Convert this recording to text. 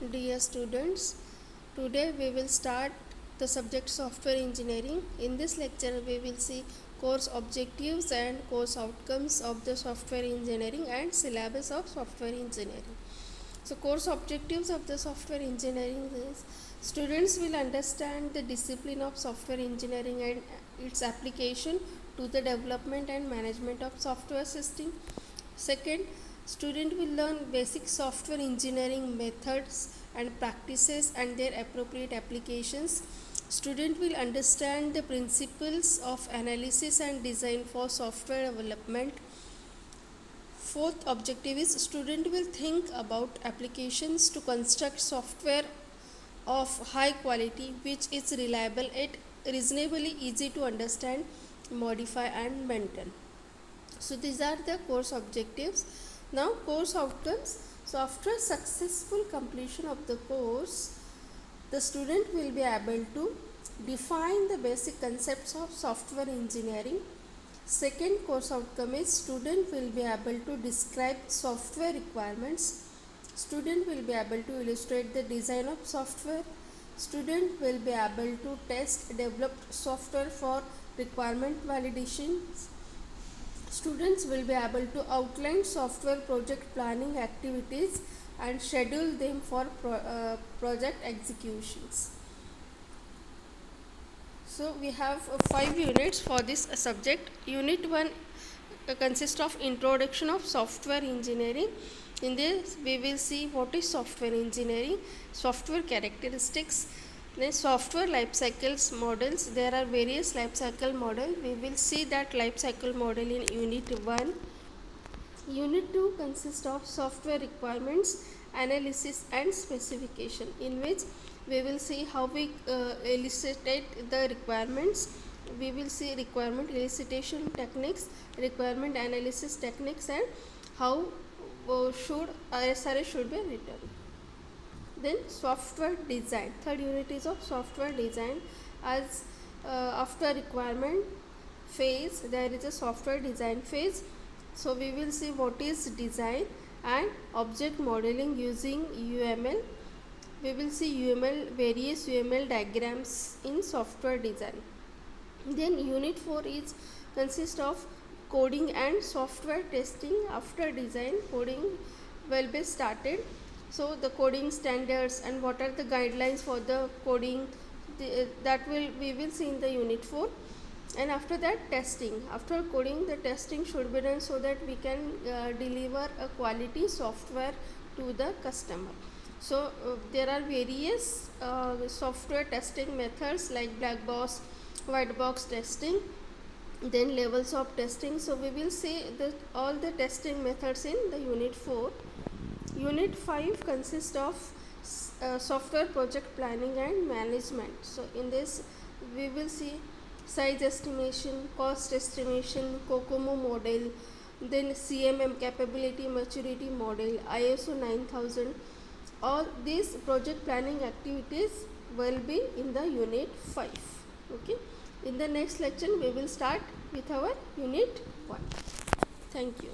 Dear students, today we will start the subject software engineering. In this lecture, we will see course objectives and course outcomes of the software engineering and syllabus of software engineering. So, course objectives of the software engineering is students will understand the discipline of software engineering and its application to the development and management of software system. Second, student will learn basic software engineering methods and practices and their appropriate applications. Student will understand the principles of analysis and design for software development. Fourth objective is student will think about applications to construct software of high quality which is reliable yet reasonably easy to understand, modify and maintain. So these are the course objectives. Now course outcomes. So after successful completion of the course, the student will be able to define the basic concepts of software engineering. Second course outcome is student will be able to describe software requirements. Student will be able to illustrate the design of software. Student will be able to test developed software for requirement validation. Students will be able to outline software project planning activities and schedule them for project executions. So we have 5 units for this subject. Unit 1 consists of introduction of software engineering. In this we will see what is software engineering, software characteristics, then software life cycles models. There are various life cycle model. We will see that life cycle model in unit 1. Unit 2 consists of software requirements, analysis and specification, in which we will see how we elicitate the requirements. We will see requirement elicitation techniques, requirement analysis techniques, and how should RSRA should be written. Then software design. Third unit is of software design. As after requirement phase, there is a software design phase. So we will see what is design and object modeling using UML. We will see various UML diagrams in software design. Then unit 4 is consists of coding and software testing. After design, coding will be started. So the coding standards and what are the guidelines for the coding, we will see in the unit 4. And after that, testing. After coding, the testing should be done so that we can deliver a quality software to the customer. So there are various software testing methods like black box, white box testing, then levels of testing. So we will see all the testing methods in the unit 4. Unit 5 consists of software project planning and management. So in this we will see size estimation, cost estimation, COCOMO model, then CMM capability maturity model, ISO 9000. All these project planning activities will be in the unit 5. Okay. In the next lecture we will start with our unit 1. Thank you.